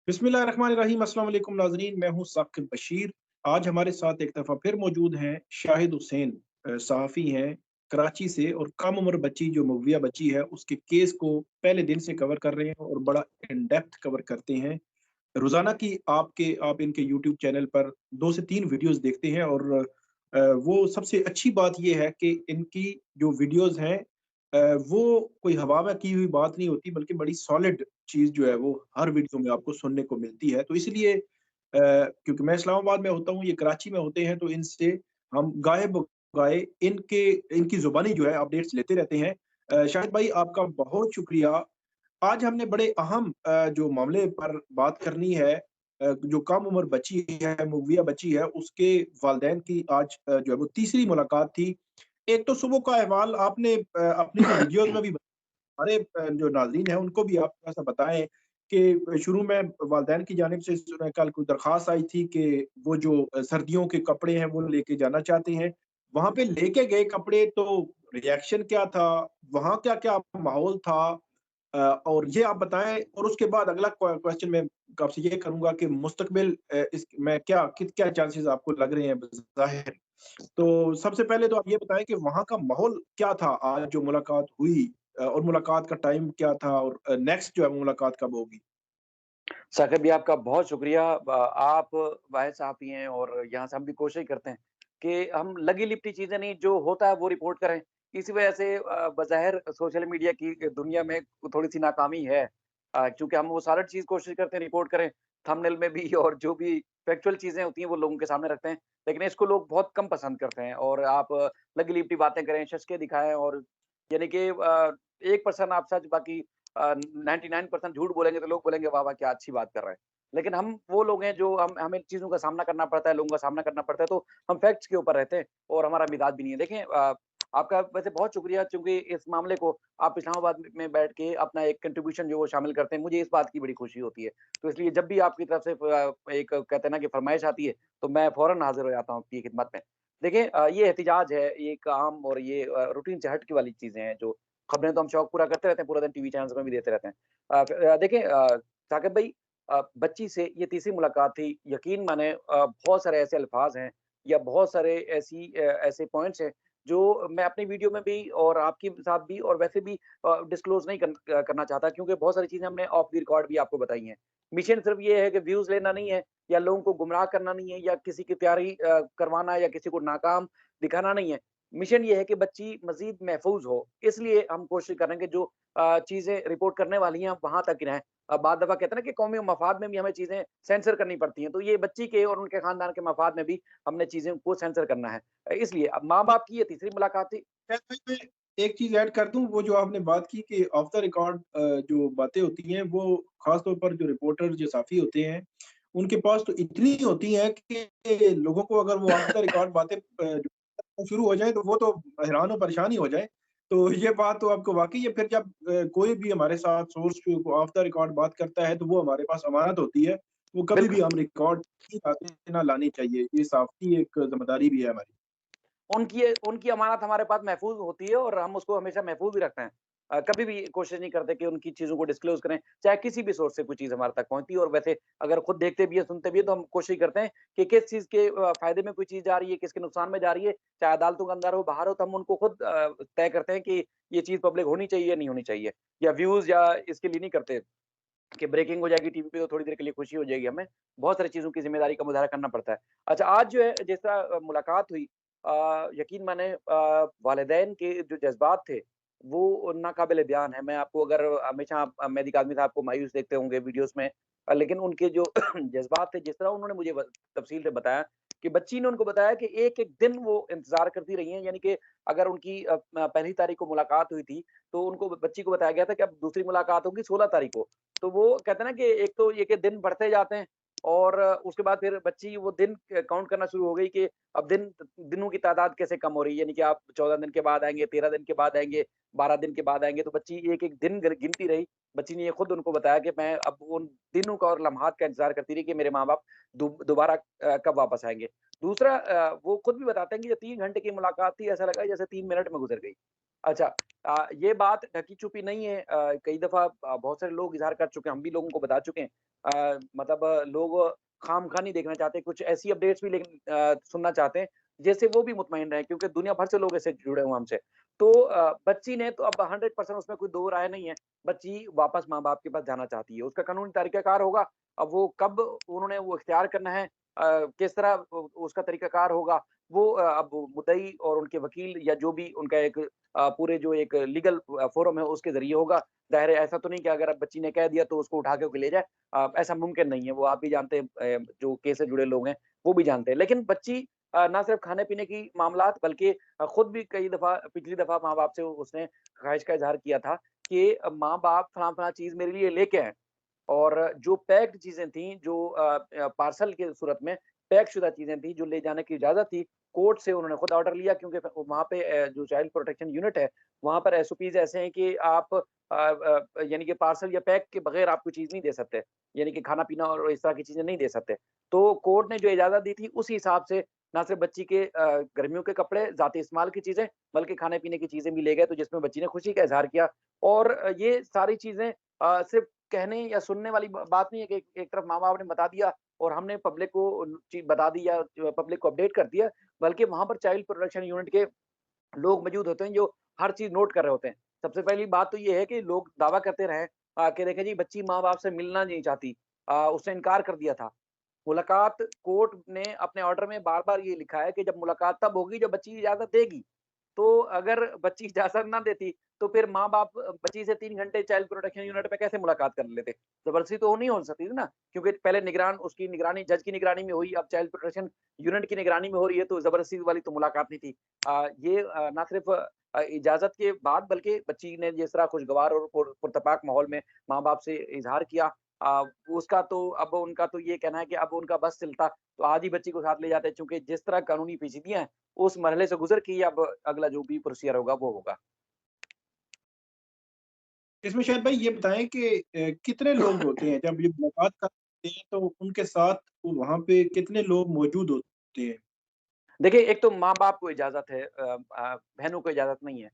बिस्मिल्लाहिर्रहमानिर्रहीम अस्सलाम वालेकुम नाज़रीन, मैं हूँ साकिब बशीर। आज हमारे साथ एक दफ़ा फिर मौजूद हैं शाहिद हुसैन, सहाफ़ी हैं कराची से और कम उम्र बच्ची जो मौविया बच्ची है उसके केस को पहले दिन से कवर कर रहे हैं और बड़ा इन डेप्थ कवर करते हैं। रोज़ाना की आप इनके यूट्यूब चैनल पर 2 से 3 वीडियोज़ देखते हैं और वो सबसे अच्छी बात ये है कि इनकी जो वीडियोज़ हैं वो कोई हवा में की हुई बात नहीं होती बल्कि बड़ी सॉलिड चीज़ जो है वो हर वीडियो में आपको सुनने को मिलती है। तो इसलिए क्योंकि मैं इस्लामाबाद में होता हूँ, ये कराची में होते हैं तो इनसे हम गाए-बगाए इनके इनकी ज़ुबानी जो है अपडेट्स लेते रहते हैं। शाहिद भाई आपका बहुत शुक्रिया। आज हमने बड़े अहम जो मामले पर बात करनी है, जो कम उम्र बच्ची है, मुग़विया बच्ची है, उसके वालिदैन की आज जो है वो तीसरी मुलाकात थी। एक तो सुबह का अहवाल आपने अपनी जो वीडियोज़ में भी हमारे जो नाज़रीन हैं उनको भी आप थोड़ा-सा बताएँ कि शुरू में वालिदैन की जानिब से कल कोई दरख़्वास्त आई थी कि वो जो सर्दियों के कपड़े हैं वो लेके जाना चाहते हैं। वहाँ पे लेके गए कपड़े तो रिएक्शन क्या था? वहाँ क्या-क्या माहौल था? और ये आप बताएँ और उसके बाद अगला क्वेश्चन मैं आपसे ये करूँगा कि मुस्तक़बिल इस में क्या चांसेज़ आपको लग रहे हैं ज़ाहिर? तो सबसे पहले तो आप ये बताएँ कि वहाँ का माहौल क्या था आज जो मुलाकात हुई, और मुलाकात का टाइम क्या था और नेक्स्ट जो है वो मुलाकात कब होगी? साकिब जी, आपका बहुत शुक्रिया। आप वाहिद साहब ही हैं और यहाँ से हम भी कोशिश करते हैं कि हम लगी-लिपटी चीज़ें नहीं, जो होता है वो रिपोर्ट करें। इसी वजह से बज़ाहिर सोशल मीडिया की दुनिया में थोड़ी-सी नाकामी है। चूँकि हम वो सारा चीज़ कोशिश करते हैं रिपोर्ट करें, थंबनेल में भी और जो भी फैक्चुअल चीज़ें होती हैं वो लोगों के सामने रखते हैं। लेकिन इसको लोग बहुत कम पसंद करते हैं और आप लगी-लिपटी बातें करें, शशके दिखाएँ और यानी कि 1% आप सच बाकी 99% झूठ बोलेंगे तो लोग बोलेंगे वाह, वाह! क्या अच्छी बात कर रहे हैं। लेकिन हम वो लोग हैं जो हम हमें चीज़ों का सामना करना पड़ता है, लोगों का सामना करना पड़ता है, तो हम फैक्ट्स के ऊपर रहते हैं और हमारा मिज़ाज भी नहीं है। देखें आपका वैसे बहुत शुक्रिया चूँकि इस मामले को आप इस्लामाबाद में बैठ के अपना एक कंट्रीब्यूशन जो वो शामिल करते हैं, मुझे इस बात की बड़ी खुशी होती है। तो इसलिए जब भी आपकी तरफ से एक कहते हैं ना कि फ़रमाइश आती है, तो मैं फ़ौरन हाज़िर हो जाता हूँ आपकी खिदमत में। देखिए ये एहतिजाज है, ये काम और ये रूटीन से हट के वाली चीज़ें हैं जो खबरें तो हम शौक पूरा करते रहते हैं, पूरा दिन टीवी चैनल्स में भी देते रहते हैं। देखिए साकिब भाई बच्ची से ये तीसरी मुलाकात थी, यकीन माने बहुत सारे ऐसे अल्फ़ाज़ हैं या बहुत सारे ऐसे पॉइंट्स हैं जो मैं अपनी वीडियो में भी और आपके साथ भी और वैसे भी डिस्क्लोज़ नहीं करना चाहता क्योंकि बहुत सारी चीज़ें हमने ऑफ द रिकॉर्ड भी आपको बताई हैं। मिशन सिर्फ़ ये है कि व्यूज़ लेना नहीं है या लोगों को गुमराह करना नहीं है या किसी की तैयारी करवाना या किसी को नाकाम दिखाना नहीं है। मिशन ये है कि बच्ची मज़ीद महफ़ूज़ हो, इसलिए हम कोशिश कर रहे हैं कि जो चीज़ें रिपोर्ट करने वाली हैं, वहाँ तक ही रहें। बाद दफ़ा कहते हैं ना कि कौमी मफ़ाद में भी हमें चीज़ें सेंसर करनी पड़ती हैं, तो ये बच्ची के और उनके ख़ानदान के मफ़ाद में भी हमने चीज़ों को सेंसर करना है। इसलिए अब माँ-बाप की ये तीसरी मुलाकात थी। शायद भाई मैं एक चीज़ ऐड कर दूँ, वो जो आपने बात की कि ऑफ द रिकॉर्ड जो बातें होती हैं वो ख़ास तौर पर जो रिपोर्टर जो साथी होते हैं, उनके पास तो इतनी होती हैं कि लोगों को अगर वो ऑफ द रिकॉर्ड बातें शुरू हो जाएँ तो वो तो हैरान और परेशान ही हो जाएँ। तो ये बात तो आपको वाक़ई है, फिर जब कोई भी हमारे साथ सोर्स जो ऑफ द रिकॉर्ड बात करता है तो वो हमारे पास अमानत होती है। वो कभी भी बिल्कुल। हम रिकॉर्ड की बातें ना लानी चाहिए। ये साफ़ी एक ज़िम्मेदारी भी है हमारी। उनकी उनकी अमानत हमारे पास महफ़ूज़ होती है और हम उसको हमेशा महफ़ूज़ भी रखते हैं। कभी भी कोशिश नहीं करते कि उनकी चीज़ों को डिस्क्लोज़ करें, चाहे किसी भी सोर्स से कोई चीज़ हमारे तक पहुँचती है और वैसे अगर खुद देखते भी हैं, सुनते भी हैं, तो हम कोशिश करते हैं कि किस चीज़ के फ़ायदे में कोई चीज़ जा रही है, किसके नुकसान में जा रही है, चाहे अदालतों के अंदर हो, बाहर हो, तो हम उनको खुद तय करते हैं कि ये चीज़ पब्लिक होनी चाहिए या नहीं होनी चाहिए। या व्यूज़ या इसके लिए नहीं करते कि ब्रेकिंग हो जाएगी टीवी पे तो थोड़ी देर के लिए खुशी हो जाएगी हमें। बहुत सारी चीज़ों की ज़िम्मेदारी का मुज़ाहरा करना पड़ता है। अच्छा आज जो है जिस तरह मुलाकात हुई यकीन माने वालिदैन के जो जज़्बात थे, वो नाक़ाबिल बयान है। मैं आपको अगर हमेशा आप मेहदी काज़मी साहब को मायूस देखते होंगे वीडियोज़ में लेकिन उनके जो जज़्बात थे, जिस तरह उन्होंने मुझे तफ़सील से बताया कि बच्ची ने उनको बताया कि एक-एक दिन वो इंतज़ार करती रही हैं, यानी कि अगर उनकी पहली तारीख को मुलाकात हुई थी, तो उनको बच्ची को बताया गया था कि अब दूसरी मुलाकात होगी 16 तारीख को। तो वो कहते हैं ना कि एक तो ये कि दिन बढ़ते जाते हैं और उसके बाद फिर बच्ची वो दिन काउंट करना शुरू हो गई कि अब दिनों की तादाद कैसे कम हो रही है यानी कि आप 14 दिन के बाद आएँगे, 13 दिन के बाद आएँगे, 12 दिन के बाद आएँगे, तो बच्ची एक-एक दिन गिनती रही। बच्ची ने ये खुद उनको बताया कि मैं अब उन दिनों का और लम्हात का इंतज़ार करती रही कि मेरे माँ-बाप दोबारा कब वापस आएँगे। दूसरा वो खुद भी बताते हैं कि जो 3 घंटे की मुलाकात थी, ऐसा लगा जैसे 3 मिनट में गुज़र गई। अच्छा ये बात ढकी-छुपी नहीं है। कई दफ़ा बहुत सारे लोग इज़हार कर चुके हैं, हम भी लोगों को बता चुके हैं। मतलब लोग खामख़ा नहीं देखना चाहते, कुछ ऐसी अपडेट्स भी लेकिन सुनना चाहते हैं, जिससे वो भी मुतमईन रहें क्योंकि दुनिया भर से लोग ऐसे जुड़े हुए हैं हमसे। तो बच्ची ने तो अब 100% उसमें कोई दो राय नहीं है, बच्ची वापस माँ-बाप के पास जाना चाहती है। उसका कानूनी तरीक़ाकार होगा, अब वो कब उन्होंने वो इख्तियार करना है किस तरह उसका तरीक़ाकार होगा, वो अब मुद्दई और उनके वकील या जो भी उनका एक पूरे जो एक लीगल फ़ोरम है उसके ज़रिए होगा। ज़ाहिर है ऐसा तो नहीं कि अगर अब बच्ची ने कह दिया तो उसको उठा के ले जाए। ऐसा मुमकिन नहीं है, वो आप भी जानते हैं जो केस से जुड़े लोग हैं, वो भी जानते हैं। लेकिन बच्ची ना सिर्फ़ खाने-पीने की मामलात बल्कि खुद भी कई दफ़ा पिछली दफ़ा माँ-बाप से उसने ख़्वाहिश का इज़हार किया था कि माँ-बाप फलाँ-फलाँ चीज़ मेरे लिए लेके आएँ। और जो पैक्ड चीज़ें थीं, जो पार्सल के सूरत में पैकशुदा चीज़ें थीं, जो ले जाने की इजाज़त थी, कोर्ट से उन्होंने खुद ऑर्डर लिया क्योंकि वहाँ पे जो चाइल्ड प्रोटेक्शन यूनिट है, वहाँ पर एसओपीज़ ऐसे हैं कि आप यानी कि पार्सल या पैक के बगैर आप कोई चीज़ नहीं दे सकते। यानी कि खाना-पीना और इस तरह की चीज़ें नहीं दे सकते। तो कोर्ट ने जो इजाज़त दी थी, उसी हिसाब से ना सिर्फ़ बच्ची के गर्मियों के कपड़े, ज़ाती इस्तेमाल की चीज़ें, बल्कि खाने-पीने की चीज़ें भी ले गए, तो जिसमें बच्ची ने खुशी का इज़हार किया। और ये सारी चीज़ें सिर्फ़ कहने या सुनने वाली ब बात नहीं है कि एक तरफ माँ-बाप ने बता दिया और हमने पब्लिक को चीज़ बता दी या जो पब्लिक को अपडेट कर दिया, बल्कि वहाँ पर चाइल्ड प्रोटेक्शन यूनिट के लोग मौजूद होते हैं जो हर चीज़ नोट कर रहे होते हैं। सबसे पहली बात तो ये है कि लोग दावा करते रहे कि देखें जी बच्ची माँ-बाप से मिलना नहीं चाहती। उसने इनकार कर दिया था। मुलाकात कोर्ट ने अपने ऑर्डर में बार-बार ये लिखा है कि जब मुलाकात तब होगी जब बच्ची इजाज़त देगी। तो अगर बच्ची इजाज़त ना देती, तो फिर माँ-बाप बच्ची से 3 घंटे चाइल्ड प्रोटेक्शन यूनिट पे कैसे मुलाकात कर लेते? ज़बरदस्ती तो नहीं हो सकती थी ना, क्योंकि पहले उसकी निगरानी जज की निगरानी में हुई, अब चाइल्ड प्रोटेक्शन यूनिट की निगरानी में हो रही है, तो ज़बरदस्ती वाली तो मुलाकात नहीं थी। ये ना सिर्फ़ इजाज़त के बाद बल्कि बच्ची ने जिस तरह खुशगवार और पुरतपाक माहौल में माँ-बाप से इज़हार किया अ, उसका तो अब उनका तो ये कहना है कि अब उनका बस चलता, तो आज ही बच्ची को साथ ले जाते, चूँकि जिस तरह कानूनी पेचीदियाँ हैं, उस मरहले से गुज़र के ही अब अगला जो भी प्रोसीजर होगा वो होगा। इसमें शायद भाई ये बताएँ कि कितने लोग होते हैं जब ये मुलाकात करते हैं तो उनके साथ वहाँ पे कितने लोग मौजूद होते हैं? देखिए, एक तो माँ-बाप को इजाज़त है बहनों को इजाज़त नहीं है।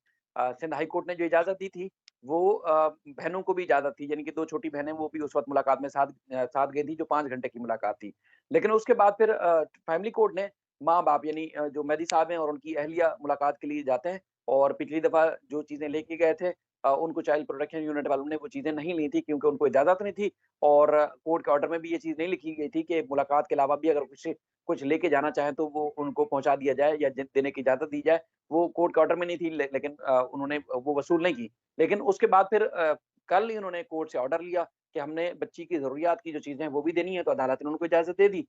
सिंध हाई कोर्ट ने जो इजाज़त दी थी, वो बहनों को भी इजाज़त थी, यानी कि 2 छोटी बहनें वो भी उस वक़्त मुलाकात में साथ गई थी, जो 5 घंटे की मुलाकात थी। लेकिन उसके बाद फिर फैमिली कोर्ट ने माँ-बाप यानी जो मेहदी साहब हैं और उनकी अहलिया मुलाकात के लिए जाते हैं और पिछली दफ़ा जो चीज़ें लेके गए थे उनको चाइल्ड प्रोटेक्शन यूनिट वालों ने वो चीज़ें नहीं ली थी क्योंकि उनको इजाज़त नहीं थी और कोर्ट के ऑर्डर में भी ये चीज़ नहीं लिखी गई थी कि मुलाकात के अलावा भी अगर कुछ कुछ लेके जाना चाहें तो वो उनको पहुँचा दिया जाए या देने की इजाज़त दी जाए। वो कोर्ट के ऑर्डर में नहीं थी लेकिन उन्होंने वो वसूल नहीं की। लेकिन उसके बाद फिर कल ही उन्होंने कोर्ट से ऑर्डर लिया कि हमने बच्ची की ज़रूरियात की जो चीज़ें हैं वो भी देनी है, तो अदालत ने उनको इजाज़त दे दी।